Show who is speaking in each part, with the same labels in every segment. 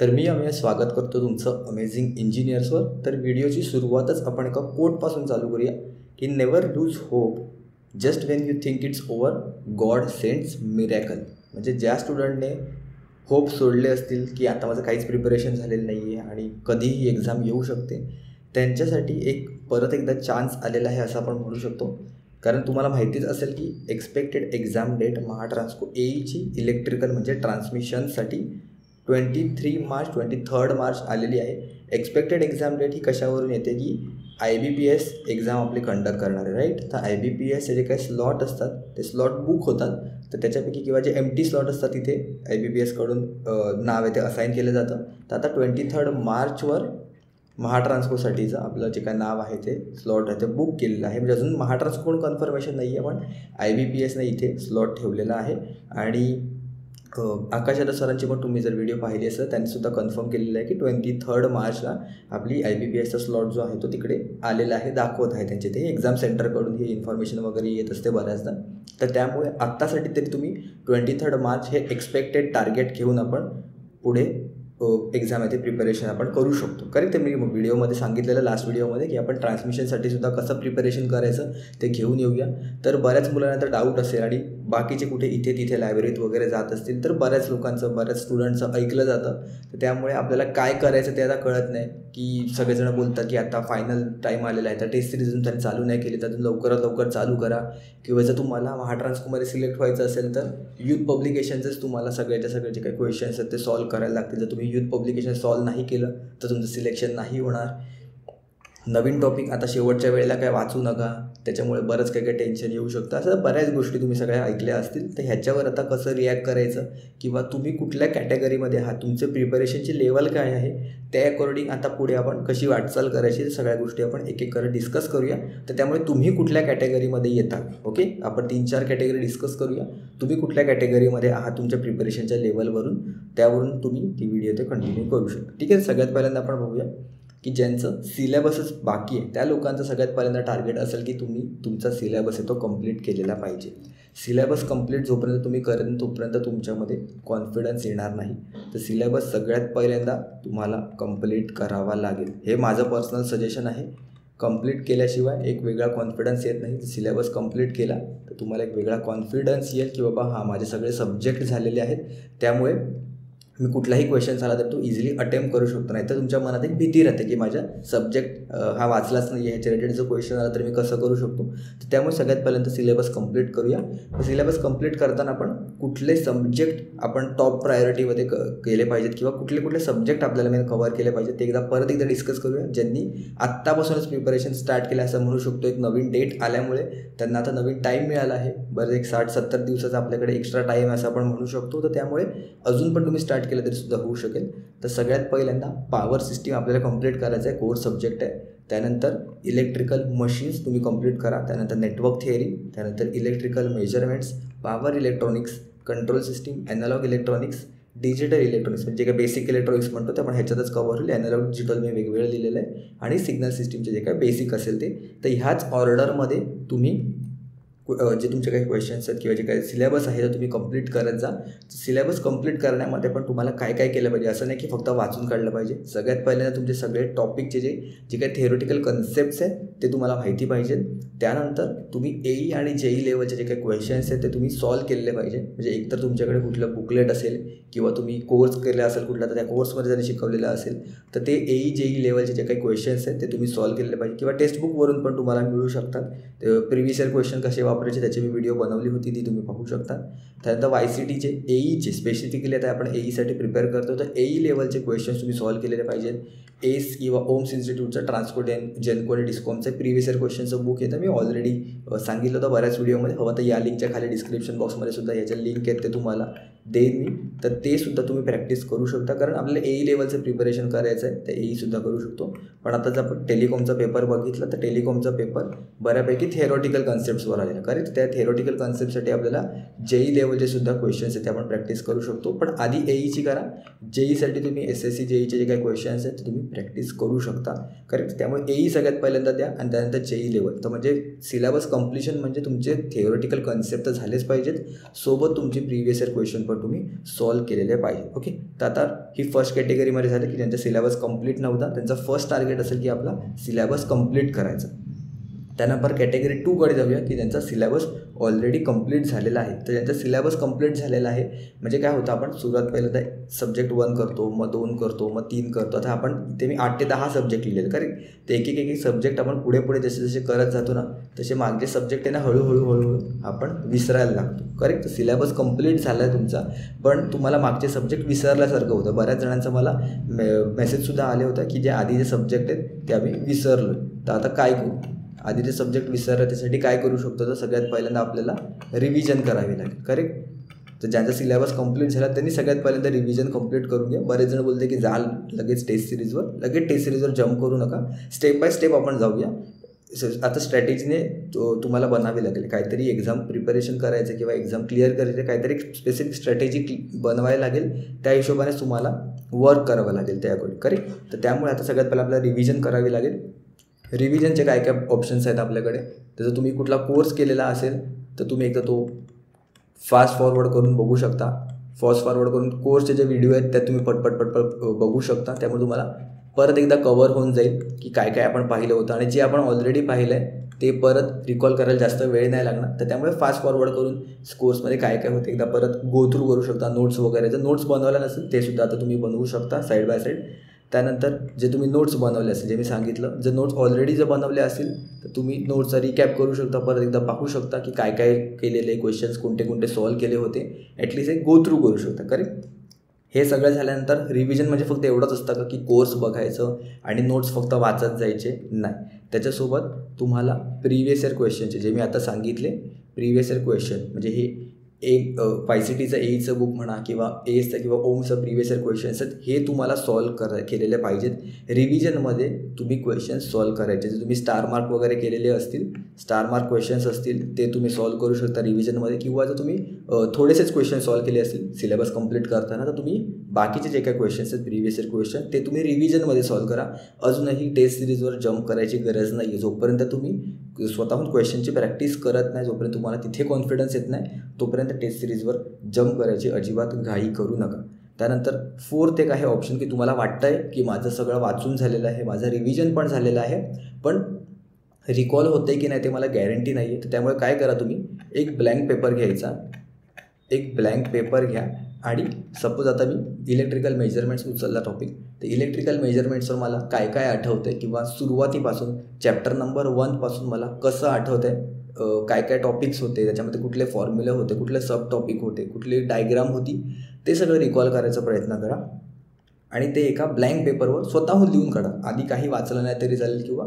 Speaker 1: तर मी अमेय स्वागत करतो तुमचं अमेझिंग इंजिनियर्सवर. तर व्हिडिओची सुरुवातच आपण एका कोटपासून चालू करूया की never lose hope just Wien you think it's over God sends miracle. म्हणजे ज्या स्टुडंटने होप सोडले असतील की आता माझं काहीच प्रिपरेशन झालेलं नाही आहे आणि कधीही एक्झाम येऊ शकते, त्यांच्यासाठी एक परत एकदा चान्स आलेला आहे असं आपण म्हणू शकतो. कारण तुम्हाला माहितीच असेल की एक्सपेक्टेड एक्झाम डेट महाट्रान्सको एईची इलेक्ट्रिकल म्हणजे ट्रान्समिशनसाठी 23 मार्च 23 मार्च आलेली आहे. एक्सपेक्टेड एक्झाम डेट ही कशावरून येते की IBPS एक्झाम आपली कंडक्ट करणार आहे, राईट. तर IBPS जे काही स्लॉट असतात ते स्लॉट बुक होतात. तर त्याच्यापैकी किंवा जे एम्प्टी स्लॉट असतात तिथे IBPSकडून नाव आहे ते असाईन केलं जातं. तर आता 23 मार्चवर महाट्रान्सकोसाठीचं आपलं जे काय नाव आहे ते स्लॉट आहे ते बुक केलेलं आहे. म्हणजे अजून महाट्रान्सकोकडून कन्फर्मेशन नाही आहे, पण IBPSने इथे स्लॉट ठेवलेला आहे. आणि आकाश यादव सरांची पण तुम्ही जर व्हिडिओ पाहिली असेल त्यांनीसुद्धा कन्फर्म केलेलं आहे की 23 मार्चला आपली IBPSचा स्लॉट जो आहे तो तिकडे आलेला आहे, दाखवत आहे त्यांचे ते एक्झाम सेंटरकडून ही इन्फॉर्मेशन वगैरे येत असते बऱ्याचदा. तर त्यामुळे आत्तासाठी तरी तुम्ही 23 मार्च हे एक्सपेक्टेड टार्गेट घेऊन आपण पुढे एक्झाम आहे ते प्रिपरेशन आपण करू शकतो. करेक्ट. मी व्हिडिओमध्ये सांगितलेलं लास्ट व्हिडिओमध्ये की आपण ट्रान्समिशनसाठी सुद्धा कसं प्रिपरेशन करायचं ते घेऊन येऊया. तर बऱ्याच मुलांना तर डाऊट असेल आणि बाकीचे कुठे इथे तिथे लायब्ररीत वगैरे जात असतील तर बऱ्याच लोकांचं बऱ्याच स्टुडंटचं ऐकलं जातं. तर त्यामुळे आपल्याला काय करायचं ते आता कळत नाही की सगळेजण बोलतात की आता फायनल टाईम आलेला आहे तर टेस्ट सिरीज अजून त्यांनी चालू नाही केली तर अजून लवकरात लवकर चालू करा. किंवा जर तुम्हाला महाट्रान्सकोमध्ये सिलेक्ट व्हायचं असेल तर यूथ पब्लिकेशनचंच तुम्हाला सगळे जे काही क्वेश्चन्स आहेत ते सॉल्व करायला लागतील. जर तुम्ही यूथ पब्लिकेशन सॉल्व नाही केलं तर तुमचं सिलेक्शन नाही होणार. नवीन टॉपिक आता शेवटच्या वेळेला काय वाचू नका, त्याच्यामुळे बरंच काही टेन्शन येऊ शकतं. असं बऱ्याच गोष्टी तुम्ही सगळ्या ऐकल्या असतील. तर ह्याच्यावर आता कसं रिॲक्ट करायचं किंवा तुम्ही कुठल्या कॅटेगरीमध्ये आहात, तुमचं प्रिपरेशनची लेवल काय आहे, त्या अकॉर्डिंग आता पुढे आपण कशी वाटचाल करायची सगळ्या गोष्टी आपण एक एक करत डिस्कस करूया. तर त्यामुळे तुम्ही कुठल्या कॅटेगरीमध्ये येता, ओके, आपण 3-4 कॅटेगरी डिस्कस करूया. तुम्ही कुठल्या कॅटेगरीमध्ये आहात तुमच्या प्रिपरेशनच्या लेवलवरून, त्यावरून तुम्ही ती व्हिडिओ ते कंटिन्यू करू शकता. ठीक आहे. सगळ्यात पहिल्यांदा आपण बघूया की ज्यांचं सिलेबसच बाकी आहे त्या लोकांचं सगळ्यात पहिल्यांदा टार्गेट असेल की तुम्ही तुमचा सिलेबस आहे तो कंप्लीट केलेला पाहिजे. सिलेबस कंप्लीट जोपर्यंत तुम्ही करेन तोपर्यंत तुमच्यामध्ये कॉन्फिडन्स येणार नाही. तर सिलेबस सगळ्यात पहिल्यांदा तुम्हाला कंप्लीट करावा लागेल. हे माझं पर्सनल सजेशन आहे. कंप्लीट केल्याशिवाय एक वेगळा कॉन्फिडन्स येत नाही. सिलेबस कंप्लीट केला तर तुम्हाला एक वेगळा कॉन्फिडन्स येईल की बाबा हां, माझे सगळे सब्जेक्ट झालेले आहेत, त्यामुळे मी कुठलाही क्वेश्चन झाला तर तो इझिली अटेम्प्ट करू शकतो. नाही तर तुमच्या मनात एक भीती राहते की माझ्या सब्जेक्ट हा वाचलाच नाही आहे, ह्याच्या रिलेटेड जो क्वेश्चन आला तर मी कसं करू शकतो. तर त्यामुळे सगळ्यात पहिल्यांदा सिलेबस कंप्लीट करूया. सिलेबस कंप्लीट करताना आपण कुठले सब्जेक्ट आपण टॉप प्रायोरिटीमध्ये केले पाहिजेत किंवा कुठले कुठले सब्जेक्ट आपल्याला मी कव्हर केले पाहिजेत ते परत एकदा डिस्कस करूया. ज्यांनी आत्तापासूनच प्रिपरेशन स्टार्ट केलं असं म्हणू शकतो. एक नवीन डेट आल्यामुळे त्यांना आता नवीन टाईम मिळाला आहे. बरं, एक 60-70 दिवसाचा आपल्याकडे एक्स्ट्रा टाईम असं आपण म्हणू शकतो. तर त्यामुळे अजून पण तुम्ही स्टार्ट केलं तरी सुद्धा होऊ शकेल. तर सगळ्यात पहिल्यांदा पॉवर सिस्टीम आपल्याला कंप्लीट करायचं आहे, कोर सब्जेक्ट आहे. त्यानंतर इलेक्ट्रिकल मशीन्स तुम्ही कंप्लीट करा. त्यानंतर नेटवर्क थिअरी, त्यानंतर electrical measurements, power electronics, control system, analog electronics, digital electronics म्हणजे जे बेसिक इलेक्ट्रॉनिक्स म्हणतो ते आपण ह्याच्यातच कव्हर होईल. ॲनालॉग डिजिटल मी वेगवेगळं लिहिलेलं आहे आणि सिग्नल सिस्टीमचे जे काय बेसिक असेल ते. तर ह्याच ऑर्डरमध्ये तुम्ही जे तुमचे काही क्वेश्चन्स आहेत किंवा जे काही सिलेबस आहे तर तुम्ही कंप्लीट करत जा. सिलेबस कंप्लीट करण्यामध्ये पण तुम्हाला काय काय केलं पाहिजे, असं नाही की फक्त वाचून काढलं पाहिजे. सगळ्यात पहिल्यांदा तुमचे सगळे टॉपिकचे जे काही थिअरोटिकल कन्सेप्ट्स आहेत ते तुम्हाला माहिती पाहिजेत. त्यानंतर तुम्ही EE आणि JEE लेवलचे जे काही क्वेश्चन्स आहेत ते तुम्ही सॉल्व केलेले पाहिजे. म्हणजे एकतर तुमच्याकडे कुठलं बुकलेट असेल किंवा तुम्ही कोर्स केला असेल कुठला तर त्या कोर्समध्ये जरी शिकवलेलं असेल तर ते EE JEE लेवलचे जे काही क्वेश्चन्स आहेत ते तुम्ही सॉल्व केलेले पाहिजे. किंवा टेक्स्टबुकवरून पण तुम्हाला मिळू शकतात. ते प्रिव्हियस इयर क्वेश्चन कसे वापरायचे त्याची मी व्हिडिओ बनवली होती, ती तुम्ही पाहू शकता. त्यानंतर YCTचे EEचे स्पेसिफिकली आता आपण EEसाठी प्रिपेअर करतो तर EE लेवलचे क्वेश्चन्स तुम्ही सॉल्व केलेले पाहिजेत. एस किंवा ओम्स इन्स्टिट्यूटचं ट्रान्सपोर्ट जेनको आणि डिस्कॉमचं प्रिव्हियस इयर क्वेश्चनचं बुक येतं. मी ऑलरेडी सांगितलं होतं बऱ्याच व्हिडिओमध्ये. हवं तर या लिंकच्या खाली डिस्क्रिप्शन बॉक्समध्ये सुद्धा ह्याच्या लिंक आहेत ते तुम्हाला देईन मी. तर ते सुद्धा तुम्ही प्रॅक्टिस करू शकता. कारण आपल्याला EE लेवलचं प्रिपरेशन करायचं आहे तर EE सुद्धा करू शकतो. पण आता जर आपण टेलिकॉमचा पेपर बघितला तर टेलिकॉमचा पेपर बऱ्यापैकी थिअरॉटिकल कन्सेप्ट्सवर आलेला. करेक्ट. त्या थिअरॉटिकल कॉन्सेप्टसाठी आपल्याला जेई लेवलचे सुद्धा क्वेश्चन्स आहेत ते आपण प्रॅक्टिस करू शकतो. पण आधी एईची करा. जेईसाठी तुम्ही SSC जेईचे जे काही क्वेश्चन्स आहेत ते तुम्ही प्रॅक्टिस करू शकता. करेक्ट. त्यामुळे एई सगळ्यात पहिल्यांदा द्या आणि त्यानंतर जेई लेवल. तर म्हणजे सिलेबस कम्प्लिशन म्हणजे तुमचे थिअरॉटिकल कॉन्सेप्ट तर झालेच पाहिजेत, सोबत तुमचे प्रिव्हियस इयर क्वेश्चन पण तुम्ही सॉल्व्ह केलेले पाहिजे. ओके. तर आता ही फर्स्ट कॅटेगरीमध्ये झालं की ज्यांचा सिलेबस कंप्लीट नव्हता त्यांचा फर्स्ट टार्गेट असेल की आपला सिलेबस कंप्लीट करायचा. त्यानंतर कॅटेगरी 2कडे जाऊया की ज्यांचा सिलेबस ऑलरेडी कंप्लीट झालेला आहे. तर ज्यांचा सिलेबस कंप्लीट झालेला आहे म्हणजे काय होतं, आपण सुरुवात पहिल्यांदा सब्जेक्ट 1 करतो, मग 2 करतो, मग 3 करतो. आता आपण इथे मी 8 ते 10 सब्जेक्ट लिहिलेले. करेक्ट. ते एक एक सब्जेक्ट आपण पुढे पुढे जसे जसे करत जातो ना तसे मागचे सब्जेक्ट आहे ना हळूहळू आपण विसरायला लागतो. करेक्ट. सिलेबस कंप्लीट झाला आहे तुमचा, पण तुम्हाला मागचे सब्जेक्ट विसरल्यासारखं होतं. बऱ्याच जणांचा मला मेसेजसुद्धा आले होता की जे आधीचे सब्जेक्ट आहेत ते आम्ही विसरलो. तर आता काय करू, आधीचे सब्जेक्ट विसरलं त्यासाठी काय करू शकतो, तर सगळ्यात पहिल्यांदा आपल्याला रिव्हिजन करावी लागेल. करेक्ट. तर ज्यांचा सिलेबस कंप्लीट झाला त्यांनी सगळ्यात पहिल्यांदा रिव्हिजन कंप्लीट करून घ्या. बरेच जण बोलते की जाल लगेच टेस्ट सिरीजवर, लगेच टेस्ट सिरीजवर जम्प करू नका. स्टेप बाय स्टेप आपण जाऊया. आता स्ट्रॅटेजीने तुम्हाला बनावी लागेल. काहीतरी एक्झाम प्रिपरेशन करायचं किंवा एक्झाम क्लिअर करायचं, काहीतरी स्पेसिफिक स्ट्रॅटेजी बनवायला लागेल. त्या हिशोबाने तुम्हाला वर्क करावं लागेल त्या अकॉर्डिंग. करेक्ट. तर त्यामुळे आता सगळ्यात पहिला आपल्याला रिव्हिजन करावी लागेल. रिव्हिजनचे काय काय ऑप्शन्स आहेत आपल्याकडे. तर जर तुम्ही कुठला कोर्स केलेला असेल तर तुम्ही एकदा तो फास्ट फॉरवर्ड करून बघू शकता. फास्ट फॉरवर्ड करून कोर्सचे जे व्हिडिओ आहेत त्यात तुम्ही पटपट बघू शकता. त्यामुळे तुम्हाला परत एकदा कवर होऊन जाईल की काय काय आपण पाहिलं होतं, आणि जे आपण ऑलरेडी पाहिलं आहे ते परत रिकॉल करायला जास्त वेळ नाही लागणार. तर त्यामुळे फास्ट फॉरवर्ड करून कोर्समध्ये काय काय होतं एकदा परत गो थ्रू करू शकता. नोट्स वगैरे जर नोट्स बनवल्या नसेल ते सुद्धा आता तुम्ही बनवू शकता साईड बाय साईड. त्यानंतर जे तुम्ही नोट्स बनवले असेल, जे मी सांगितलं, जर नोट्स ऑलरेडी जर बनवले असेल तर तुम्ही नोट्सचा रिकॅप करू शकता. परत एकदा पाहू शकता की काय काय केलेले क्वेश्चन्स कोणते कोणते सॉल्व्ह केले होते. ॲटलिस्ट एक गो थ्रू करू शकता. करेक्ट. हे सगळं झाल्यानंतर रिव्हिजन म्हणजे फक्त एवढंच असतं का की कोर्स बघायचं आणि नोट्स फक्त वाचत जायचे नाही. त्याच्यासोबत तुम्हाला प्रिव्हियस इयर क्वेश्चनचे जे मी आता सांगितले प्रिव्हियस इयर क्वेश्चन म्हणजे हे YCTचं एईचं बुक म्हणा किंवा एएसचं किंवा ओमचं प्रिव्हियस इयर क्वेश्चन्स आहेत हे तुम्हाला सॉल्व्ह केलेले पाहिजेत. रिव्हिजनमध्ये तुम्ही क्वेश्चन्स सॉल्व्ह करायचे. जर तुम्ही स्टार मार्क वगैरे केलेले असतील, स्टार मार्क क्वेश्चन्स असतील ते तुम्ही सॉल्व्ह करू शकता रिव्हिजनमध्ये. किंवा जर तुम्ही थोडेसेच क्वेश्चन सॉल्व्ह केले असतील सिलेबस कंप्लीट करताना तर तुम्ही बाकीचे जे काही क्वेश्चन्स आहेत प्रिव्हियस इयर क्वेश्चन ते तुम्ही रिव्हिजनमध्ये सॉल्व्ह करा. अजूनही टेस्ट सिरीजवर जम्प करायची गरज नाही आहे. जोपर्यंत तुम्ही स्वतःहून क्वेश्चनची प्रॅक्टिस करत नाही, जोपर्यंत तुम्हाला तिथे कॉन्फिडन्स येत नाही तोपर्यंत टेस्ट सिरीजवर जम्प करायची अजिबात घाई करू नका. त्यानंतर 4th एक आहे ऑप्शन की तुम्हाला वाटतं आहे की माझं सगळं वाचून झालेलं आहे, माझं रिव्हिजन पण झालेलं आहे, पण रिकॉल होतं आहे की नाही ते मला गॅरंटी नाही आहे. तर त्यामुळे काय करा, तुम्ही एक ब्लँक पेपर घ्यायचा. एक ब्लँक पेपर घ्या आणि सपोज आता मी इलेक्ट्रिकल मेजरमेंट्स उचलला टॉपिक, तर इलेक्ट्रिकल मेजरमेंट्सवर मला काय काय आठवतं आहे किंवा सुरुवातीपासून चॅप्टर नंबर 1 पासून मला कसं आठवतं आहे, काय काय टॉपिक्स होते त्याच्यामध्ये, कुठले फॉर्म्युले होते, कुठले सब टॉपिक होते, कुठली डायग्राम होती, ते सगळं रिकॉल करायचा प्रयत्न करा. आणि ते एका ब्लँक पेपरवर स्वतःहून लिहून काढा. आधी काही वाचलं नाही तरी चालेल किंवा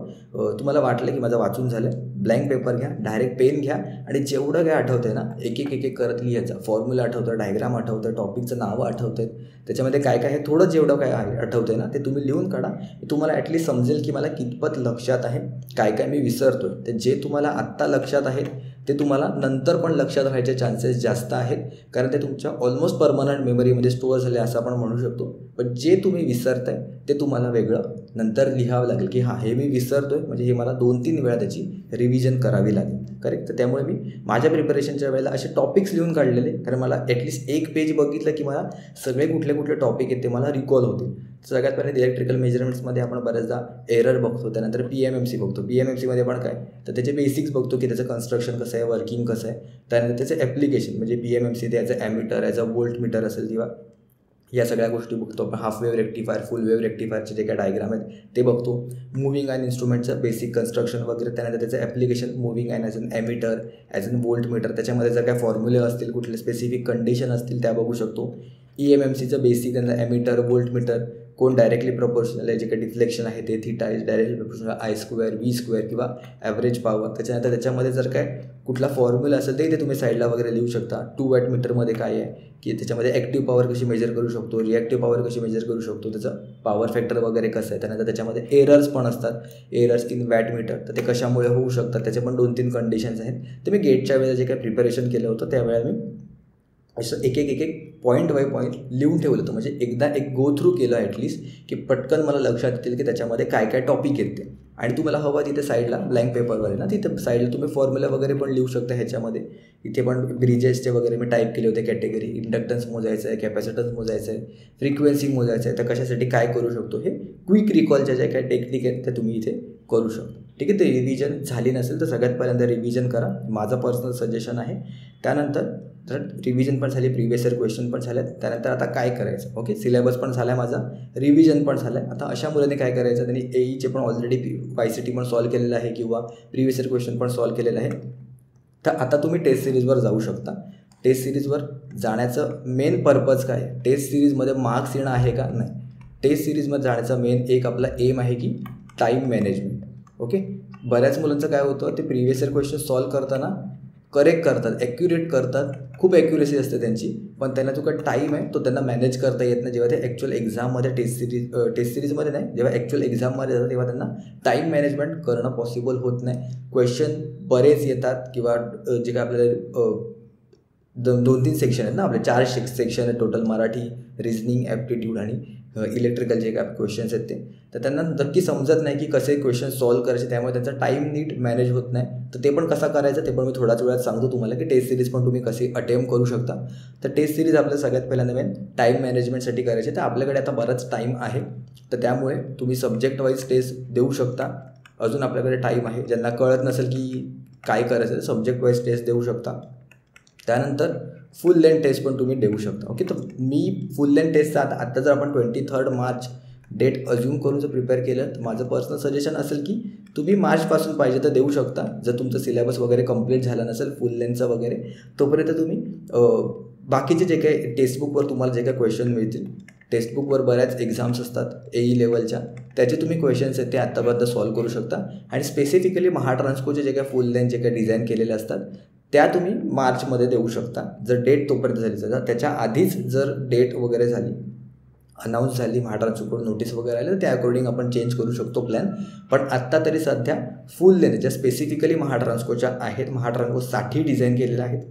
Speaker 1: तुम्हाला वाटलं की माझं वाचून झालं आहे, ब्लँक पेपर घ्या, डायरेक्ट पेन घ्या आणि जेवढं काय आठवतं आहे ना एक एक करत लिहायचं. फॉर्म्युला आठवतं, डायग्राम आठवतं, टॉपिकचं नावं आठवतं आहेत, त्याच्यामध्ये काय काय आहे थोडं जेवढं काय आठवतं आहे ना ते तुम्ही लिहून काढा. तुम्हाला ॲटलिस्ट समजेल की मला कितपत लक्षात आहे, काय काय मी विसरतो आहे. तर जे तुम्हाला आत्ता लक्षात आहेत ते तुम्हाला नंतर पण लक्षात राहायचे चान्सेस जास्त आहेत, कारण ते तुमच्या ऑलमोस्ट परमनंट मेमरीमध्ये स्टोअर झाले असं आपण म्हणू शकतो. पण जे तुम्ही विसरताय ते तुम्हाला वेगळं नंतर लिहावं लागेल की हां हे मी विसरतोय म्हणजे हे मला 2-3 वेळा त्याची रिव्हिजन करावी लागेल. करेक्ट. तर त्यामुळे मी माझ्या प्रिपरेशनच्या वेळेला असे टॉपिक्स लिहून काढलेले, कारण मला ॲटलिस्ट एक पेज बघितलं की मला सगळे कुठले कुठले टॉपिक आहेत ते मला रिकॉल होतील. सगळ्यात पहिले इलेक्ट्रिकल मेजरमेंट्समध्ये आपण बऱ्याचदा एरर बघतो, त्यानंतर PMMC बघतो. PMMCमध्ये आपण काय तर त्याचे बेसिक्स बघतो की त्याचं कन्स्ट्रक्शन कसं आहे, वर्किंग कसं आहे. त्यानंतर त्याचं ॲप्लिकेशन म्हणजे PMMC ते as a ammeter, as a volt meter असेल किंवा या सगळ्या गोष्टी बघतो आपण. Half wave rectifier, full wave रेक्टिफायरचे जे काही डायग्राम आहेत ते बघतो. मूव्हिंग आयन इन्स्ट्रुमेंटचं बेसिक कन्स्ट्रक्शन वगैरे, त्यानंतर त्याचं application moving iron as an ammeter, as an volt meter, त्याच्यामध्ये जर काय फॉर्म्युले असतील, कुठले स्पेसिफिक कंडिशन असतील त्या बघू शकतो.
Speaker 2: EMMCचं बेसिक त्यांना एमिटर, वोल्ट मीटर, कोण डायरेक्टली प्रपोर्शनल आहे, जे काही डिफ्लेक्शन आहे ते theta is directly proportional I² V² किंवा ॲव्हरेज पॉवर. त्याच्यानंतर त्याच्यामध्ये जर काय कुठला फॉर्म्युला असेल ते तुम्ही साईडला वगैरे लिहू शकता. 2 वॅट मीटरमध्ये काय आहे की त्याच्यामध्ये ॲक्टिव्ह पॉवर कशी मेजर करू शकतो, रिॲक्टिव्ह पॉवर कशी मेजर करू शकतो, त्याचं पॉवर फॅक्टर वगैरे कसं आहे. त्यानंतर त्याच्यामध्ये एरर्स पण असतात, एरर्स इन वॅट मीटर, तर ते कशामुळे होऊ शकतात त्याचे पण 2-3 कंडिशन्स आहेत. तर मी गेटच्या वेळेला जे काही प्रिपरेशन केलं होतं त्यावेळेला मी असं एक पॉईंट बाय पॉईंट लिहून ठेवलं होतं, म्हणजे एकदा एक गो थ्रू केलं ॲटलिस्ट की पटकन मला लक्षात येतील की त्याच्यामध्ये काय काय टॉपिक आहेत ते. आणि तुम्हाला हवं तिथे साईडला ब्लँक पेपरवर आहे ना, तिथे साईडला तुम्ही फॉर्म्युला वगैरे पण लिहू शकता. ह्याच्यामध्ये इथे पण ब्रिजेसचे वगैरे मी टाईप केले होते कॅटेगरी. इंडक्टन्स मोजायचं आहे, कॅपॅसिटन्स मोजायचं आहे, फ्रिक्वेन्सी मोजायचं आहे, तर कशासाठी काय करू शकतो, हे क्विक रिकॉलच्या ज्या काही टेक्निक आहेत त्या तुम्ही इथे करू शकता. ठीक आहे. ते रिव्हिजन झाली नसेल तर सगळ्यात पहिल्यांदा रिव्हिजन करा, माझं पर्सनल सजेशन आहे. त्यानंतर जर रिव्हिजन पण झाली, प्रिव्हियस इयर क्वेश्चन पण झाल्यात, त्यानंतर आता काय करायचं. ओके, सिलेबस पण झाला आहे माझा, रिव्हिजन पण झालं आहे. आता अशा मुलांनी काय करायचं, त्यांनी AEचे पण ऑलरेडी YCT पण सॉल्व केलेलं आहे किंवा प्रिव्हियस इयर क्वेश्चन पण सॉल्व केलेलं आहे. तर आता तुम्ही टेस्ट सिरीजवर जाऊ शकता. टेस्ट सिरीजवर जाण्याचं मेन पर्पज काय, टेस्ट सिरीजमध्ये मार्क्स येणं आहे का, नाही. टेस्ट सिरीजमध्ये जाण्याचा मेन एक आपला एम आहे की टाईम मॅनेजमेंट. ओके, बऱ्याच मुलांचं काय होतं, ते प्रिव्हियस इयर क्वेश्चन सॉल्व करताना करेक्ट करतात, ॲक्युरेट करतात, खूप ॲक्युरेसी असते त्यांची, पण त्यांना जो काही टाईम आहे तो त्यांना मॅनेज करता येत नाही. जेव्हा ते ॲक्च्युअल एक्झाममध्ये टेस्ट सिरीजमध्ये नाही, जेव्हा ॲक्च्युअल एक्झाममध्ये जातात तेव्हा त्यांना टाईम मॅनेजमेंट करणं पॉसिबल होत नाही. क्वेश्चन बरेच येतात किंवा जे काय आपल्याला 2-3 सेक्शन आहेत ना, आपले 4 सेक्शन आहेत टोटल, मराठी, रिजनिंग, ॲप्टिट्यूड आणि इलेक्ट्रिकल जे काय क्वेश्चन्स आहेत ते. तर त्यांना नक्की समजत नाही की कसे क्वेश्चन सॉल्व करायचे, त्यामुळे त्यांचा टाईम नीट मॅनेज होत नाही. तर ते पण कसा करायचं ते पण मी थोड्याच वेळात सांगतो तुम्हाला, की टेस्ट सिरीज पण तुम्ही कशी अटेम्प्ट करू शकता. तर टेस्ट सिरीज आपल्या सगळ्यात पहिल्यांदा मेन टाईम मॅनेजमेंटसाठी करायचे. तर आपल्याकडे आता बराच टाईम आहे, तर त्यामुळे तुम्ही सब्जेक्ट वाईज टेस्ट देऊ शकता. अजून आपल्याकडे टाईम आहे. ज्यांना कळत नसेल की काय करायचं, सब्जेक्ट वाईज टेस्ट देऊ शकता. त्यानंतर फुल लेंथ टेस्ट पण तुम्ही देऊ शकता. ओके, तर मी फुल लेंथ टेस्टचा आता जर आपण 23 मार्च डेट अज्यूम करून जर प्रिपेअर केलं तर माझं पर्सनल सजेशन असेल की तुम्ही मार्चपासून पाहिजे तर देऊ शकता. जर तुमचं सिलेबस वगैरे कंप्लीट झाला नसेल फुल लेंथचा वगैरे, तोपर्यंत तुम्ही बाकीचे जे काही टेक्स्टबुकवर तुम्हाला जे काही क्वेश्चन मिळतील, टेक्स्टबुकवर बऱ्याच एक्झाम्स असतात AE लेवलच्या, त्याचे तुम्ही क्वेश्चन्स आहेत ते आत्तापर्यंत सॉल्व करू शकता. आणि स्पेसिफिकली महाट्रान्सकोचे जे काही फुल लेंथ जे काही डिझाईन केलेले असतात त्या तुम्ही मार्चमध्ये देऊ शकता, जर डेट तोपर्यंत झाली. जर त्याच्या आधीच जर डेट वगैरे झाली, अनाऊन्स झाली, महाट्रान्सकोकडून नोटीस वगैरे आली, तर त्या अकॉर्डिंग आपण चेंज करू शकतो प्लॅन. पण आत्ता तरी सध्या फुल लेंथ ज्या स्पेसिफिकली महाट्रान्सकोच्या आहेत, महाट्रान्सकोसाठी डिझाईन केलेल्या आहेत,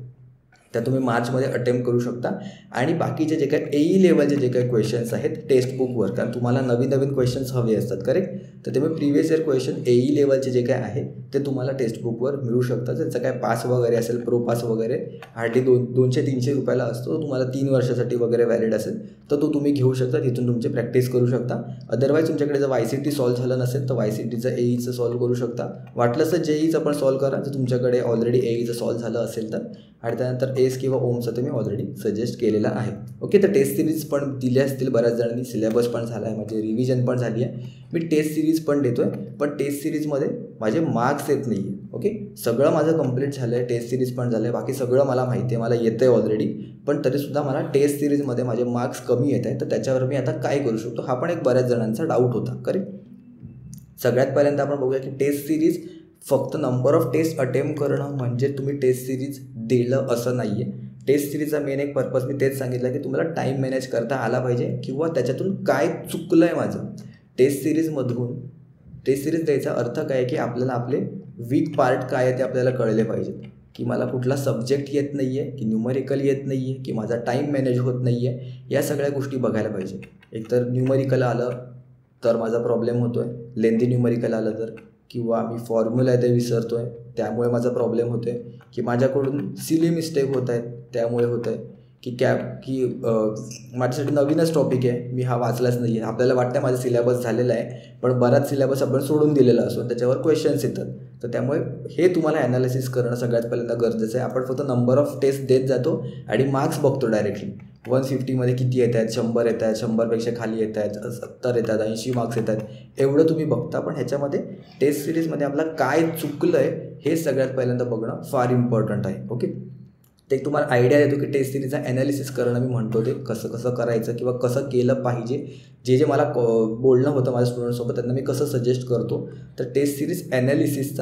Speaker 2: त्या तुम्ही मार्चमध्ये अटेम्प्ट करू शकता. आणि बाकीचे जे काही AE लेवलचे जे काही क्वेश्चन्स आहेत टेक्स्टबुकवर, कारण तुम्हाला नवीन क्वेश्चन्स हवे असतात, करेक्ट, तर तुम्ही प्रिव्हियस इयर क्वेश्चन AE लेवलचे जे काय आहे ते तुम्हाला टेक्स्टबुकवर मिळू शकतात. त्यांचा काय पास वगैरे असेल, प्रो पास वगैरे हार्डली 200-300 रुपयाला असतो. तुम्हाला 3 वर्षासाठी वगैरे व्हॅलिड असेल तर तो तुम्ही घेऊ शकता, तिथून तुमची प्रॅक्टिस करू शकता. अदरवाईज तुमच्याकडे जर YCT सॉल्व झालं नसेल तर YCTचं AEचं सॉल्व करू शकता. वाटलं तर JEEचं पण सॉल्व करा जर तुमच्याकडे ऑलरेडी AEचं सॉल्व झालं असेल तर. आणि त्यानंतर एस किंवा ओमचं तुम्ही ऑलरेडी सजेस्ट केलेलं आहे. ओके, तर टेस्ट सिरीज पण दिल्या असतील बऱ्याच जणांनी, सिलेबस पण झाला आहे, म्हणजे रिव्हिजन पण झाली आहे. मी टेस्ट सिरीज पण देतो आहे, पण टेस्ट सिरीजमध्ये माझे मार्क्स येत नाही आहे. ओके, सगळं माझं कंप्लीट झालं आहे, टेस्ट सिरीज पण झालं आहे, बाकी सगळं मला माहिती आहे, मला येतं आहे ऑलरेडी, पण तरीसुद्धा मला टेस्ट सिरीजमध्ये माझे मार्क्स कमी येत आहे. तर त्याच्यावर मी आता काय करू शकतो, हा पण एक बऱ्याच जणांचा डाऊट होता, करेक्ट. सगळ्यात पहिल्यांदा आपण बघूया की टेस्ट सिरीज फक्त नंबर ऑफ टेस्ट अटेम्प्ट करणं म्हणजे तुम्ही टेस्ट सिरीज दिलं असं नाही आहे. टेस्ट सिरीजचा मेन एक पर्पज मी तेच सांगितलं की तुम्हाला टाईम मॅनेज करता आला पाहिजे किंवा त्याच्यातून काय चुकलं आहे माझं. टेस्ट सिरीजमधून टेस्ट सिरीज द्यायचा अर्थ काय आहे की आपल्याला आपले वीक पार्ट काय आहे ते आपल्याला कळले पाहिजेत, की मला कुठला सब्जेक्ट येत नाही आहे, की न्यूमरिकल येत नाही आहे, की माझा टाईम मॅनेज होत नाही आहे, या सगळ्या गोष्टी बघायला पाहिजे. एकतर न्यूमरिकल आलं तर माझा प्रॉब्लेम होतो आहे, लेंदी न्यूमरिकल आलं तर, किंवा मी फॉर्म्युला आहे ते विसरतो आहे त्यामुळे माझा प्रॉब्लेम होतो आहे, की माझ्याकडून सिली मिस्टेक होत आहेत त्यामुळे होतं आहे, की माझ्यासाठी नवीनच टॉपिक आहे, मी हा वाचलाच नाही आहे. आपल्याला वाटतं माझा सिलेबस झालेला आहे, पण बराच सिलेबस आपण सोडून दिलेला असतो, त्याच्यावर क्वेश्चन्स येतात. तर त्यामुळे हे तुम्हाला ॲनालिसिस करणं सगळ्यात पहिल्यांदा गरजेचं आहे. आपण फक्त नंबर ऑफ टेस्ट देत जातो आणि मार्क्स बघतो डायरेक्टली. 150मध्ये किती येत आहेत, 100 येत आहेत, 100पेक्षा खाली येत आहेत, 70 येतात, 80 मार्क्स येतात, एवढं तुम्ही बघता. पण ह्याच्यामध्ये टेस्ट सिरीजमध्ये आपलं काय चुकलं आहे हे सगळ्यात पहिल्यांदा बघणं फार इम्पॉर्टंट आहे. ओके, ते तुम्हाला आयडिया देतो की टेस्ट सिरीजचा ॲनालिसिस करणं मी म्हणतो ते कसं कसं करायचं किंवा कसं केलं पाहिजे. जे मला बोलणं होतं माझ्या स्टुडंटसोबत त्यांना मी कसं सजेस्ट करतो. तर टेस्ट सिरीज ॲनालिसिस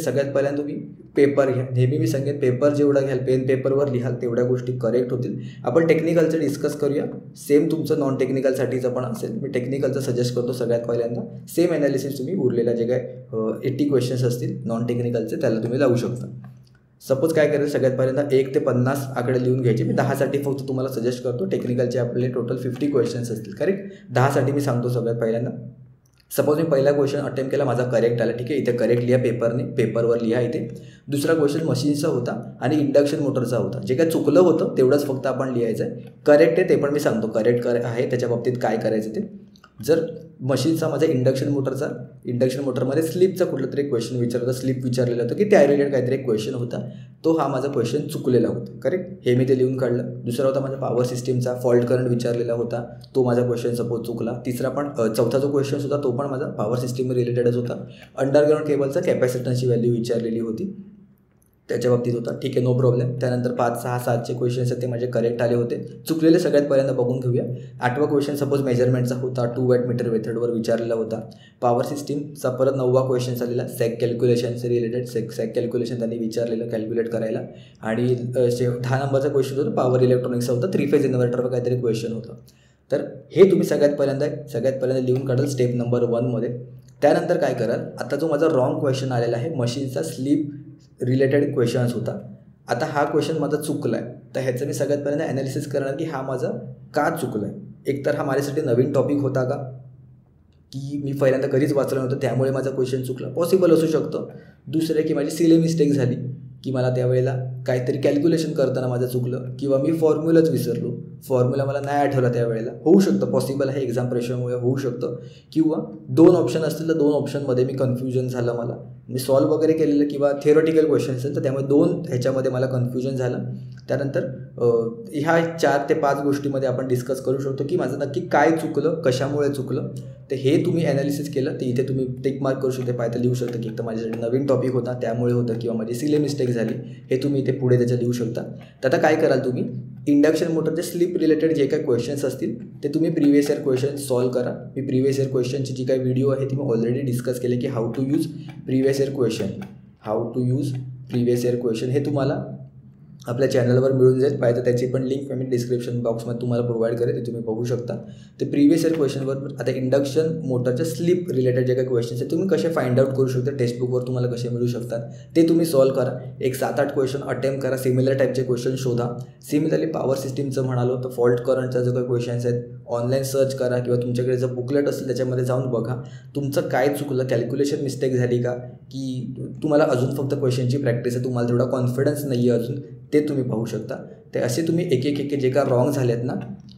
Speaker 2: सगळ्यात पहिल्यांदा तुम्ही पेपर घ्या. नेहमी मी सांगेन पेपर जेवढा घ्याल, पेन पेपरवर लिहाल तेवढ्या गोष्टी करेक्ट होतील. आपण टेक्निकलचं डिस्कस करूया. सेम तुमचं नॉन टेक्निकलसाठीचं पण असेल. मी टेक्निकलचं सजेस्ट करतो सगळ्यात पहिल्यांदा. सेम ॲनालिसिस तुम्ही उरलेल्या जे काय 80 क्वेश्चन्स असतील नॉन टेक्निकलचे त्याला तुम्ही लावू शकता. सपोज काय करायचं, सगळ्यात पहिल्यांदा 1 ते 50 आकडे लिहून घ्यायचे. मी 10साठी फक्त तुम्हाला सजेस्ट करतो. टेक्निकलचे आपले टोटल 50 क्वेश्चन्स असतील. करेक्ट 10साठी मी सांगतो सगळ्यात पहिल्यांदा. सपोज मी पहिला क्वेश्चन अटेम्प्ट केला, माझा करेक्ट आला. ठीक आहे, इथे करेक्ट लिहा पेपरवर लिहा इथे. दुसरा क्वेश्चन मशीनचा होता आणि इंडक्शन मोटरचा होता. जे काय चुकलं होतं तेवढंच फक्त आपण लिहायचं आहे. करेक्ट आहे ते पण मी सांगतो करेक्ट आहे त्याच्या बाबतीत काय करायचं ते. जर मशीनचा माझा इंडक्शन मोटरमध्ये स्लिपचा कुठला तरी क्वेश्चन विचारला, स्लिप विचारलेला होतं की त्या रिलेटेड काहीतरी एक क्वेश्चन होता, तो हा माझा क्वेश्चन चुकलेला होता. करेक्ट, हे मी ते लिहून काढलं. दुसरा होता माझा पॉवर सिस्टीमचा फॉल्ट करंट विचारलेला होता, तो माझा क्वेश्चन सपोज चुकला. चौथा जो क्वेश्चन होता तो पण माझा पॉवर सिस्टीम रिलेटेडच होता. अंडरग्राऊंड केबलचा कॅपॅसिटन्सची व्हॅल्यू विचारलेली होती, त्याच्या बाबतीत होता. ठीक आहे, नो प्रॉब्लेम. त्यानंतर 5, 6, 7चे क्वेश्चन्स आहेत ते माझे करेक्ट आले होते. चुकलेले सगळ्यात पहिल्यांदा बघून घेऊया. 8वा क्वेश्चन सपोज मेजरमेंटचा होता, 2 वॅट मीटर मेथडवर विचारलेला होता. पॉवर सिस्टीमचा परत 9वा क्वेश्चन झालेला, सॅक कॅल्क्युलेशनचे रिलेटेड. सॅक कॅल्क्युलेशन त्यांनी विचारलेलं कॅल्क्युलेट करायला. आणि 10 नंबरचा क्वेश्चन होता पॉवर इलेक्ट्रॉनिक्सचा होता, 3 फेज इन्व्हर्टरवर काहीतरी क्वेश्चन होतं. तर हे तुम्ही सगळ्यात पहिल्यांदा लिहून काढाल स्टेप नंबर 1मध्ये. त्यानंतर काय कराल, आता जो माझा रॉंग क्वेश्चन आलेला आहे मशीनचा स्लीप रिलेटेड क्वेश्चन्स होता. आता हा क्वेश्चन माझा चुकला आहे, तर ह्याचं मी सगळ्यात पहिल्यांदा ॲनालिसिस करणार की हा माझा का चुकला आहे. एकतर हा माझ्यासाठी नवीन टॉपिक होता का, की मी पहिल्यांदा कधीच वाचलं नव्हतं त्यामुळे माझा क्वेश्चन चुकला, पॉसिबल असू शकतं. दुसरं की माझी सिले मिस्टेक झाली, की मला त्यावेळेला काहीतरी कॅल्क्युलेशन करताना माझं चुकलं, किंवा मी फॉर्म्युलाच विसरलो, फॉर्म्युला मला नाही आठवला त्यावेळेला, होऊ शकतं, पॉसिबल आहे, एक्झाम प्रेशरमुळे होऊ शकतं. किंवा 2 ऑप्शन असतील तर 2 ऑप्शनमध्ये मी कन्फ्युजन झालं, मी सॉल्व वगैरे केलेलं किंवा थिअरॉटिकल क्वेश्चन असेल तर त्यामुळे 2 ह्याच्यामध्ये मला कन्फ्युजन झालं. त्यानंतर ह्या 4 ते 5 गोष्टीमध्ये आपण डिस्कस करू शकतो की माझं नक्की काय चुकलं, कशामुळे चुकलं. तर हे तुम्ही ॲनालिसिस केलं तर इथे तुम्ही टिक मार्क करू शकता, पायथं लिहू शकता की एक तर माझ्यासाठी नवीन टॉपिक होता त्यामुळे होतं, किंवा माझी सिले मिस्टेक झाली, हे तुम्ही इथे पुढे त्याच्या लिहू शकता. तर आता काय कराल तुम्ही, इंडक्शन मोटरचे स्लिप रिलेटेड जे काही क्वेश्चन्स असतील ते तुम्ही प्रिव्हियस इयर क्वेश्चन सॉल्व करा. मी प्रिव्हियस इयर क्वेश्चनची जी काही व्हिडिओ आहे ती मी ऑलरेडी डिस्कस केले की how to use previous year question, हे तुम्हाला आपल्या चॅनलवर मिळून जाईल. पाहिजे त्याची पण लिंक मी डिस्क्रिप्शन बॉक्समध्ये तुम्हाला प्रोव्हाइड करेल, ते तुम्ही बघू शकता. ते प्रिव्हियस इयर क्वेश्चनवर आता इंडक्शन मोटरच्या स्लिप रिलेटेड जे काही क्वेश्चन्स आहेत तुम्ही कसे फाइंड आउट करू शकता, टेक्स्टबुकवर तुम्हाला कसे मिळू शकतात ते तुम्ही सॉल्व करा. एक 7-8 क्वेश्चन अटेम्प्ट करा, सिमिलर टाईपचे क्वेश्चन शोधा. सिमिलरली पॉवर सिस्टीमचं म्हणालो तर फॉल्ट करंटचा जो काही क्वेश्चन्स आहेत ऑनलाईन सर्च करा, किंवा तुमच्याकडे जर बुकलेट असेल त्याच्यामध्ये जाऊन बघा तुमचं काय चुकलं, कॅल्क्युलेशन मिस्टेक झाली का, की तुम्हाला अजून फक्त क्वेश्चनची प्रॅक्टिस आहे, तुम्हाला तेवढा कॉन्फिडन्स नाही आहे अजून, ते तुम्ही पाहू शकता. ते असे तुम्ही एक जे का रॉंग झालेत ना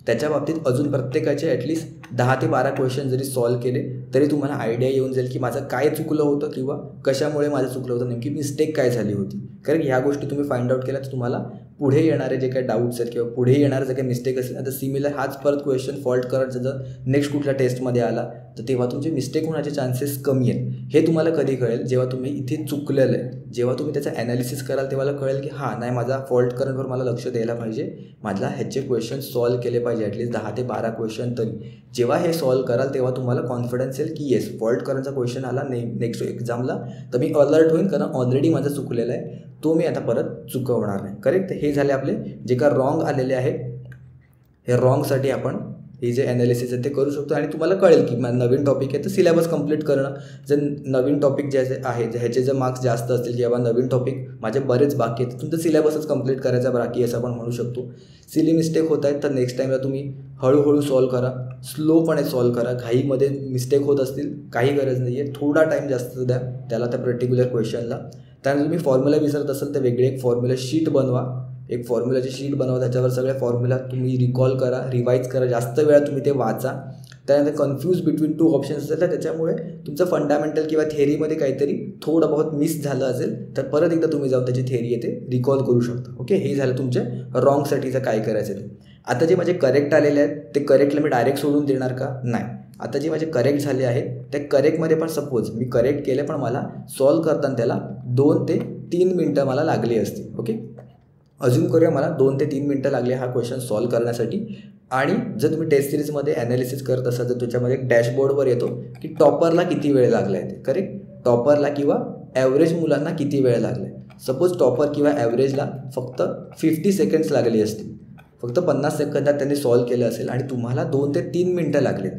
Speaker 2: त्याच्या बाबतीत अजून प्रत्येकाचे ॲटलिस्ट 10 ते 12 क्वेश्चन जरी सॉल्व केले तरी तुम्हाला आयडिया येऊन जाईल की माझं काय चुकलं होतं किंवा कशामुळे माझं चुकलं होतं, नेमकी मिस्टेक काय झाली होती. कारण ह्या गोष्टी तुम्ही फाइंड आउट केल्या तर तुम्हाला पुढे येणारे जे काही डाऊट्स आहेत किंवा पुढे येणारे जे काही मिस्टेक असेल, आता सिमिलर हाच परत क्वेश्चन फॉल्ट करंटचा जर नेक्स्ट कुठल्या टेस्टमध्ये आला तर तेव्हा तुमचे मिस्टेक होण्याचे चान्सेस कमी आहेत. हे तुम्हाला कधी कळेल, जेव्हा तुम्ही इथे चुकलेलं आहे, जेव्हा तुम्ही त्याचा ॲनालिसिस कराल तेव्हा कळेल की हां नाही, माझा फॉल्ट करंटवर मला लक्ष द्यायला पाहिजे, माझ्या ह्याचे क्वेश्चन सॉल्व केले पाहिजे, ॲटलीस्ट 10 ते 12 क्वेश्चन तरी. जेव्हा हे सॉल्व कराल तेव्हा तुम्हाला कॉन्फिडन्स येईल की येस फॉल्ट करंटचा क्वेश्चन आला नेक्स्ट एक्झामला तर मी अलर्ट होईन, कारण ऑलरेडी माझं चुकलेलं आहे, तो मी आता परत चुकवणार नाही. करेक्ट, हे झाले आपले जे का रॉंग आलेले आहे. हे रॉंगसाठी आपण हे जे ॲनालिसिस आहे ते करू शकतो आणि तुम्हाला कळेल की नवीन टॉपिक आहे तर सिलेबस कंप्लीट करणं. जर नवीन टॉपिक जे आहे ह्याचे जर मार्क्स जास्त असतील किंवा नवीन टॉपिक माझे बरेच बाकी आहेत, तुमचं सिलेबसच कंप्लीट करायचा बाकी असं आपण म्हणू शकतो. सिली मिस्टेक होत आहेत तर नेक्स्ट टाईमला तुम्ही हळूहळू सॉल्व करा, स्लोपणे सॉल्व करा. घाईमध्ये मिस्टेक होत असतील काही गरज नाही आहे, थोडा टाईम जास्त द्या त्याला त्या पर्टिक्युलर क्वेश्चनला. त्यानंतर तुम्ही फॉर्म्युला विसरत असाल तर वेगळी एक फॉर्म्युला शीट बनवा, एक फॉर्म्युलाची शीट बनवा, त्याच्यावर सगळ्या फॉर्म्युला तुम्ही रिकॉल करा, रिवाईज करा, जास्त वेळा तुम्ही ते वाचा. त्यानंतर कन्फ्यूज बिटवीन 2 ऑप्शन्स असेल तर त्याच्यामुळे तुमचं फंडामेंटल किंवा थेअरीमध्ये काहीतरी थोडं बहुत मिस झालं असेल तर परत एकदा तुम्ही जाऊन त्याची थेअरी येते रिकॉल करू शकता. ओके, हे झालं तुमचे रॉंगसाठीचं काय करायचं ते. आता जे माझे करेक्ट आलेले आहेत ते करेक्टला मी डायरेक्ट सोडून देणार का, नाही. आता जे माझे करेक्ट झाले आहेत त्या करेक्टमध्ये पण सपोज मी करेक्ट केले पण मला सॉल्व करताना त्याला 2 ते 3 मिनटं मला लागली असतील. ओके, अजून करूया, मला 2 ते 3 मिनटं लागले हा क्वेश्चन सॉल्व करण्यासाठी. आणि जर तुम्ही टेस्ट सिरीजमध्ये ॲनालिसिस करत असाल तर त्याच्यामध्ये एक डॅशबोर्डवर येतो की टॉपरला किती वेळ लागला आहे ते, करेक्ट. टॉपरला किंवा ॲव्हरेज मुलांना किती वेळ लागला आहे. सपोज टॉपर किंवा ॲव्हरेजला फक्त 50 सेकंड्स लागले असतील, फक्त 50 सेकंदात त्यांनी सॉल्व केलं असेल आणि तुम्हाला 2 ते 3 मिनटं लागलेत,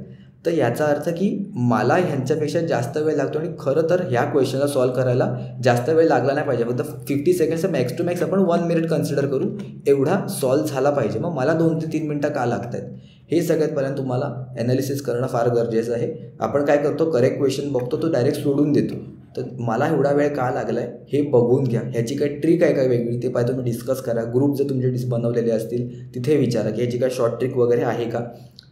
Speaker 2: तर याचा अर्थ की मला ह्यांच्यापेक्षा जास्त वेळ लागतो आणि खरं तर ह्या क्वेश्चनला सॉल्व करायला जास्त वेळ लागला नाही पाहिजे. फक्त 50 सेकंड्सचा मॅक्स टू मॅक्स आपण 1 मिनिट कन्सिडर करू, एवढा सॉल्व झाला पाहिजे. मग मला 2 ते 3 मिनटं का लागत आहेत हे सगळ्यात पहिल्यांदा तुम्हाला ॲनालिसिस करणं फार गरजेचं आहे. आपण काय करतो, करेक्ट क्वेश्चन बघतो तो डायरेक्ट सोडून देतो. तर मला एवढा वेळ का लागला आहे हे बघून घ्या. ह्याची काय ट्रिक आहे काय वेगळी ते पाहिजे तुम्ही डिस्कस करा. ग्रुप जर तुमचे बनवलेले असतील तिथे विचारा की ह्याची काय शॉर्ट ट्रिक वगैरे आहे का.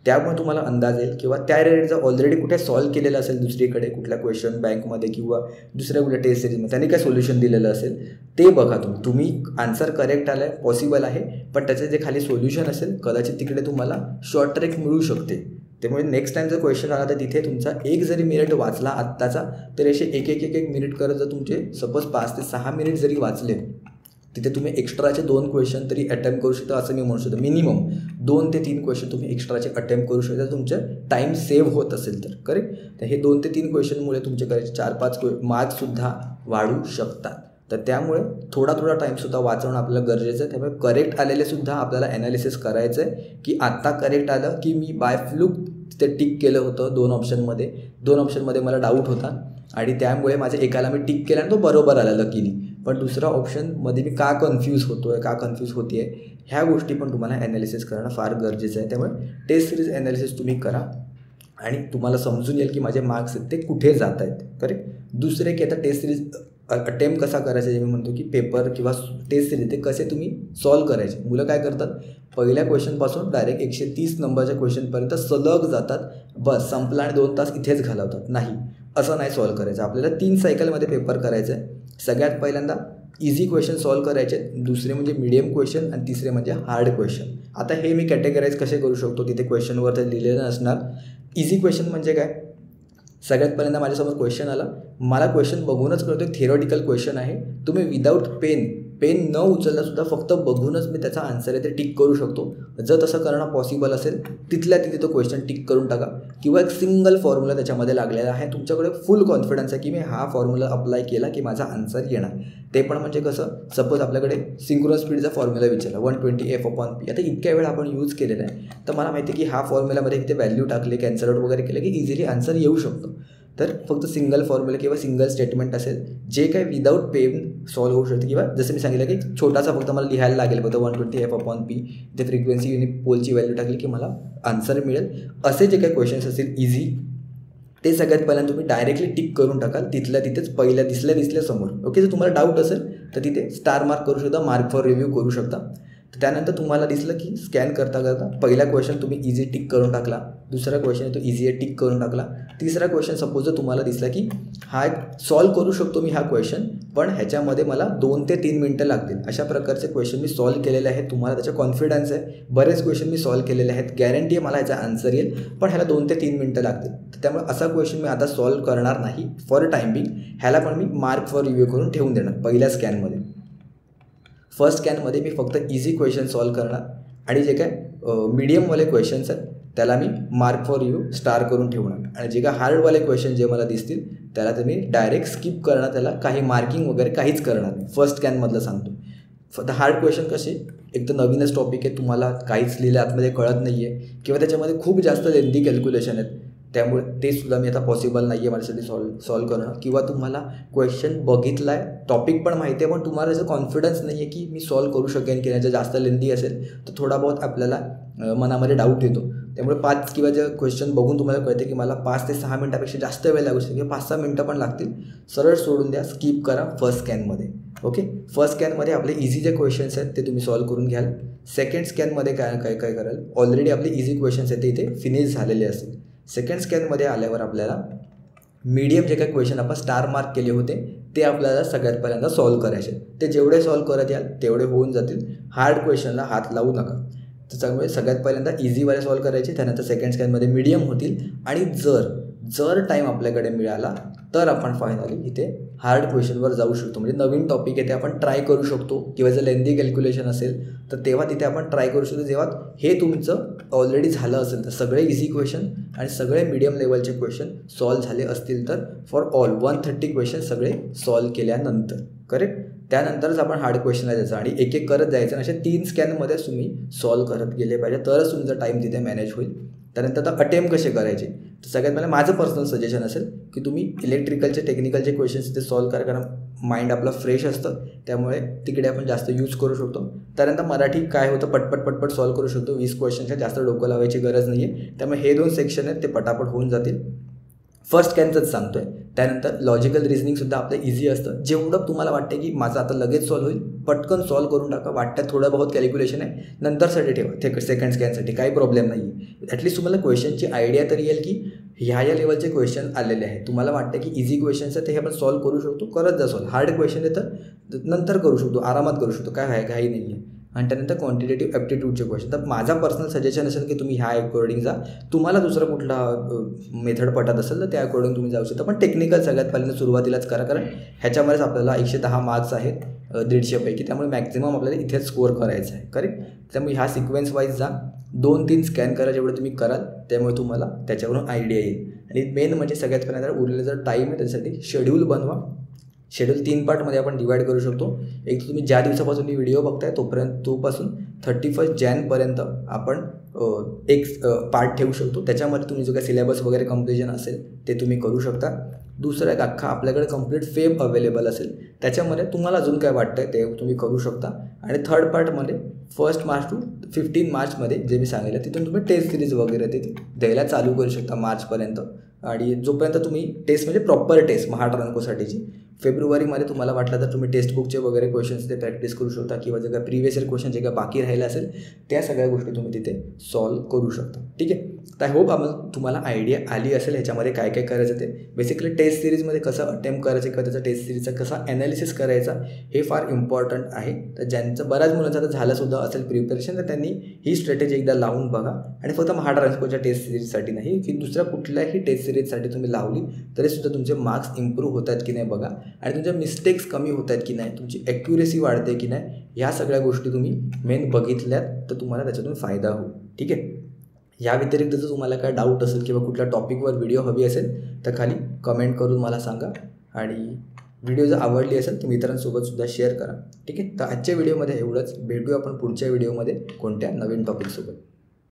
Speaker 2: त्यामुळे तुम्हाला अंदाज येईल. किंवा त्या रिलेटेड जर ऑलरेडी कुठे सॉल्व केलेलं असेल दुसरीकडे कुठल्या क्वेश्चन बँकमध्ये किंवा दुसऱ्या कुठल्या टेस्ट सिरीजमध्ये त्यांनी काय सोल्युशन दिलेलं असेल ते बघा. तुम्ही आन्सर करेक्ट आलं आहे, पॉसिबल आहे, पण त्याचे जे खाली सोल्युशन असेल कदाचित तिकडे तुम्हाला शॉर्ट ट्रिक मिळू शकते. त्यामुळे नेक्स्ट टाईम जर क्वेश्चन आला तर तिथे तुमचा एक जरी मिनिट वाचला आत्ताचा तर असे एक मिनिट करत जर तुमचे सपोज 5 ते 6 मिनिट जरी वाचले तिथे तुम्ही एक्स्ट्राचे 2 क्वेश्चन तरी अटेम्प्ट करू शकता असं मी म्हणू शकतो. मिनिमम 2 ते 3 क्वेश्चन तुम्ही एक्स्ट्राचे अटेम्प्ट करू शकता तुमचं टाईम सेव्ह होत असेल तर, करेक्ट. तर हे 2 ते 3 क्वेश्चनमुळे तुमचे करायचे 4-5 मार्क्ससुद्धा वाढू शकतात. तर त्यामुळे थोडा टाईमसुद्धा वाचवणं आपल्याला गरजेचं आहे. त्यामुळे करेक्ट आलेलेसुद्धा आपल्याला ॲनालिसिस करायचं आहे की आत्ता करेक्ट आलं की मी बाय फ्लूक ते टिक केलं होतं 2 ऑप्शनमध्ये मला डाऊट होता आणि त्यामुळे माझ्या एकाला मी टिक केला आणि तो बरोबर आला लकीली. पण दुसरा ऑप्शनमध्ये मी का कन्फ्यूज होती आहे ह्या गोष्टी पण तुम्हाला ॲनालिसिस करणं फार गरजेचं आहे. त्यामुळे टेस्ट सिरीज ॲनालिसिस तुम्ही करा आणि तुम्हाला समजून येईल की माझे मार्क्स आहेत ते कुठे जात आहेत, करेक्ट. दुसरे की आता टेस्ट सिरीज अटेम्प्ट कसा करायचा जे मी म्हणतो की पेपर किंवा टेस्ट सिरीज ते कसे तुम्ही सॉल्व करायचे. मुलं काय करतात, पहिल्या क्वेश्चनपासून डायरेक्ट 130 नंबरच्या क्वेश्चनपर्यंत सलग जातात, बस संपला आणि 2 तास इथेच घालवतात. नाही, असं नाही सॉल्व करायचं. आपल्याला 3 सायकलमध्ये पेपर करायचं आहे. सगळ्यात पहिल्यांदा इझी क्वेश्चन सॉल्व करायचे, दुसरे म्हणजे मीडियम क्वेश्चन आणि तिसरे म्हणजे हार्ड क्वेश्चन. आता हे मी कॅटेगराईज कसे करू शकतो तिथे क्वेश्चनवर तर लिहिलेलं नसणार. इझी क्वेश्चन म्हणजे काय, सगळ्यात पहिल्यांदा माझ्यासमोर क्वेश्चन आला, मला क्वेश्चन बघूनच कळतो थिअरॉटिकल क्वेश्चन आहे. तुम्ही विदाऊट पेन न उचलतासुद्धा फक्त बघूनच मी त्याचा आन्सर आहे ते टिक करू शकतो. जर तसं करणं पॉसिबल असेल तिथल्या तिथे तो क्वेश्चन टिक करून टाका. किंवा एक सिंगल फॉर्म्युला त्याच्यामध्ये लागलेला आहे, तुमच्याकडे फुल कॉन्फिडन्स आहे की मी हा फॉर्म्युला अप्लाय केला की माझा आन्सर येणार. ते पण म्हणजे कसं, सपोज आपल्याकडे सिंक्रोनस स्पीडचा फॉर्म्युला विचारला 120f/p. आता इतक्या वेळ आपण यूज केलेला आहे तर मला माहिती आहे की हा फॉर्म्युलामध्ये इथे व्हॅल्यू टाकले कॅन्सल आउट वगैरे केलं की इझिली आन्सर येऊ शकतो. तर फक्त सिंगल फॉर्म्युला किंवा सिंगल स्टेटमेंट असेल जे काही विदाऊट पेन सॉल्व होऊ शकते. किंवा जसं मी सांगितलं की छोटासा फक्त मला लिहायला लागेल फक्त 120f/p ते फ्रिक्वेन्सी युनिट पोलची व्हॅल्यू टाकली की मला आन्सर मिळेल. असे जे काही क्वेश्चन्स असतील इझी ते सगळ्यात पहिल्यांदा तुम्ही डायरेक्टली टिक करून टाकाल तिथल्या तिथेच पहिल्या दिसल्या समोर. ओके, जर तुम्हाला डाऊट असेल तर तिथे स्टार मार्क करू शकता, मार्क फॉर रिव्ह्यू करू शकता. त्यानंतर तुम्हाला दिसलं की स्कॅन करता पहिला क्वेश्चन तुम्ही इझी टिक करून टाकला, दुसरा क्वेश्चन तो इझी आहे टिक करून टाकला, तिसरा क्वेश्चन सपोज जर तुम्हाला दिसला की हा सॉल्व करू शकतो मी हा क्वेश्चन पण ह्याच्यामध्ये मला 2 ते 3 मिनटं लागतील, अशा प्रकारचे क्वेश्चन मी सॉल्व केलेले आहेत. तुम्हाला त्याचा कॉन्फिडन्स आहे, बरेच क्वेश्चन मी सॉल्व केलेले आहेत, गॅरंटी आहे मला ह्याचा आन्सर येईल पण ह्याला 2 ते 3 मिनटं लागतील. तर त्यामुळे असा क्वेश्चन मी आता सॉल्व करणार नाही फॉर टायमिंग. ह्याला पण मी मार्क फॉर रिव्ह्यू करून ठेवून देणार पहिल्या स्कॅनमध्ये. फर्स्ट स्कॅनमध्ये मी फक्त इझी क्वेश्चन सॉल्व करणार आणि जे काय मीडियमवाले क्वेश्चन्स आहेत त्याला मी मार्क फॉर रिव्ह्यू स्टार करून ठेवणार आणि जे काय हार्डवाले क्वेश्चन जे मला दिसतील त्याला तर मी डायरेक्ट स्किप करणार, त्याला काही मार्किंग वगैरे काहीच करणार नाही. फर्स्ट स्कॅनमधलं सांगतो. फक्त हार्ड क्वेश्चन कसे, एक तर नवीनच टॉपिक आहे, तुम्हाला काहीच लिहिलं आतमध्ये कळत नाही आहे किंवा त्याच्यामध्ये खूप जास्त लेंदी कॅल्क्युलेशन आहेत त्यामुळे ते सुद्धा मी आता पॉसिबल नाही आहे माझ्यासाठी सॉल्व करणं. किंवा तुम्हाला क्वेश्चन बघितला आहे, टॉपिक पण माहिती आहे पण तुम्हाला त्याचा कॉन्फिडन्स नाही आहे की मी सॉल्व करू शकेन की नाही. जर जास्त लेंदी असेल तर थोडा बहुत आपल्याला मनामध्ये डाऊट येतो. त्यामुळे 5 किंवा जे क्वेश्चन बघून तुम्हाला कळते की मला 5 ते 6 मिनटापेक्षा जास्त वेळ लागू शकते, 5-6 मिनटं पण लागतील, सरळ सोडून द्या, स्किप करा फर्स्ट स्कॅनमध्ये. ओके, फर्स्ट स्कॅनमध्ये आपले इझी जे क्वेश्चन्स आहेत ते तुम्ही सॉल्व करून घ्याल. सेकंड स्कॅनमध्ये काय कराल, ऑलरेडी आपले इझी क्वेश्चन्स आहेत ते इथे फिनिश झालेले असतील. सेकंड स्कॅनमध्ये आल्यावर आपल्याला मीडियम जे काही क्वेश्चन आपण स्टार मार्क केले होते ते आपल्याला सगळ्यात पहिल्यांदा सॉल्व करायचे. ते जेवढे सॉल्व करत याल तेवढे होऊन जातील. हार्ड क्वेश्चनला हात लावू नका. त्याच्यामुळे सगळ्यात पहिल्यांदा इझीवाले सॉल्व करायचे, त्यानंतर सेकंड स्कॅनमध्ये मीडियम होतील आणि जर टाईम आपल्याकडे मिळाला तर आपण फायनली इथे हार्ड क्वेश्चनवर जाऊ शकतो. म्हणजे नवीन टॉपिक आहे ते आपण ट्राय करू शकतो किंवा जर लेंदी कॅल्क्युलेशन असेल तर तेव्हा तिथे आपण ट्राय करू शकतो. जेव्हा हे तुमचं ऑलरेडी झालं असेल तर सगळे इझी क्वेश्चन आणि सगळे मीडियम लेवलचे क्वेश्चन सॉल्व झाले असतील तर फॉर ऑल 130 क्वेश्चन सगळे सॉल्व केल्यानंतर करेक्ट. त्यानंतरच आपण हार्ड क्वेश्चनला जायचं आणि एक एक करत जायचं आणि अशा 3 स्कॅनमध्ये तुम्ही सॉल्व करत गेले पाहिजे तरच तुमचा टाईम तिथे मॅनेज होईल. त्यानंतर आता अटेम्प्ट कसे करायचे तर सगळ्यात मला माझं पर्सनल सजेशन असेल की तुम्ही इलेक्ट्रिकलचे टेक्निकलचे क्वेश्चन्स तिथे सॉल्व करा, कारण माइंड आपला फ्रेश असतं त्यामुळे तिकडे आपण जास्त यूज करू शकतो. त्यानंतर मराठी काय होतं पटपट सॉल्व करू शकतो. 20 क्वेश्चनच्या जास्त डोकं लावायची गरज नाही आहे. त्यामुळे हे 2 सेक्शन आहेत ते पटापट होऊन जातील. फर्स्ट स्कॅनचंच सांगतो आहे. त्यानंतर लॉजिकल रिझनिंगसुद्धा आपलं इझी असतं. जेवढं तुम्हाला वाटते की माझं आता लगेच सॉल्व होईल पटकन सॉल्व करून टाका. वाटतं थोडं बहुत कॅल्क्युलेशन आहे नंतरसाठी ठेवा, ते सेकंड स्कॅनसाठी काही प्रॉब्लेम नाही आहे. ॲटलीस्ट तुम्हाला क्वेश्चनची आयडिया तरी येईल की ह्या लेवलचे क्वेश्चन आलेले आहेत. तुम्हाला वाटतं की इझी क्वेश्चन्स आहेत ते हे आपण सॉल्व करू शकतो, करत जा सॉल्व. हार्ड क्वेश्चन आहे तर नंतर करू शकतो, आरामात करू शकतो, काय घाई नाही आहे. आणि त्यानंतर क्वांटिटेटिव्ह ॲप्टिट्यूडचे क्वेश्चन. तर माझा पर्सनल सजेशन असेल की तुम्ही ह्या अकॉर्डिंग जा. तुम्हाला दुसरा कुठला मेथड पटत असेल तर त्या अकॉर्डिंग तुम्ही जाऊ शकता. पण टेक्निकल सगळ्यात पहिल्यांदा सुरुवातीलाच करा, कारण ह्याच्यामध्येच आपल्याला 110 मार्क्स आहेत 150पैकी. त्यामुळे मॅक्झिमम आपल्याला इथेच स्कोअर करायचं आहे करेक्ट. त्यामुळे ह्या सिक्वेन्स वाईज जा, 2-3 स्कॅन करा. जेवढं तुम्ही कराल त्यामुळे तुम्हाला त्याच्यावरून आयडिया येईल. आणि मेन म्हणजे सगळ्यात पहिल्यांदा उरलेला जर टाईम आहे त्यासाठी शेड्यूल बनवा. शेड्यूल 3 पार्टमध्ये आपण डिवाईड करू शकतो. एक तर तुम्ही ज्या दिवसापासून ही व्हिडिओ बघताय तोपासून 31 जानेवारीपर्यंत आपण एक पार्ट ठेवू शकतो. त्याच्यामध्ये तुम्ही जो काही सिलेबस वगैरे कंप्लिजन असेल ते तुम्ही करू शकता. दुसरा एक अख्खा आपल्याकडे कंप्लीट फेब अवेलेबल असेल त्याच्यामध्ये तुम्हाला अजून काय वाटतं ते तुम्ही करू शकता. आणि थर्ड पार्टमध्ये 1 मार्च टू 15 मार्चमध्ये जे मी सांगितलं तिथून तुम्ही टेस्ट सिरीज वगैरे ते द्यायला चालू करू शकता मार्चपर्यंत. आणि जोपर्यंत तुम्ही टेस्ट म्हणजे प्रॉपर टेस्ट महाट्रान्कोसाठीची फेब्रुवारीमध्ये तुम्हाला वाटलं तर तुम्ही टेक्स्टबुकचे वगैरे क्वेश्चन्स ते प्रॅक्टिस करू शकता किंवा जे काय प्रिव्हियस इयर क्वेश्चन जे काय बाकी राहिले असेल त्या सगळ्या गोष्टी तुम्ही तिथे सॉल्व करू शकता. ठीक आहे. तर आय होप तुम्हाला आयडिया आली असेल ह्याच्यामध्ये काय काय करायचं ते. बेसिकली टेस्ट सिरीजमध्ये कसं अटेम्प्ट करायचं किंवा त्याचा टेस्ट सिरीजचा कसा ॲनालिसिस करायचा हे फार इम्पॉर्टंट आहे. तर ज्यांचं बऱ्याच मुलांचं आता झालंसुद्धा असेल प्रिपरेशन तर त्यांनी ही स्ट्रॅटेजी एकदा लावून बघा. आणि फक्त महाट्रान्सकोच्या टेस्ट सिरीजसाठी नाही की दुसऱ्या कुठल्याही टेस्ट सिरीजसाठी तुम्ही लावली तरीसुद्धा तुमचे मार्क्स इम्प्रूव्ह होत आहेत की नाही बघा. आणि तुमच्या मिस्टेक्स कमी होत आहेत की नाही, तुमची ॲक्युरेसी वाढते की नाही, ह्या सगळ्या गोष्टी तुम्ही मेन बघितल्यात तर तुम्हाला त्याच्यातून फायदा होईल. ठीक आहे. या व्यतिरिक्त जर तुम्हाला काय डाऊट असेल किंवा कुठल्या टॉपिकवर व्हिडिओ हवी असेल तर खाली कमेंट करून मला सांगा. आणि व्हिडिओ जर आवडली असेल तर मित्रांसोबतसुद्धा शेअर करा. ठीक आहे. तर आजच्या व्हिडिओमध्ये एवढंच. भेटूया आपण पुढच्या व्हिडिओमध्ये कोणत्या नवीन टॉपिकसोबत.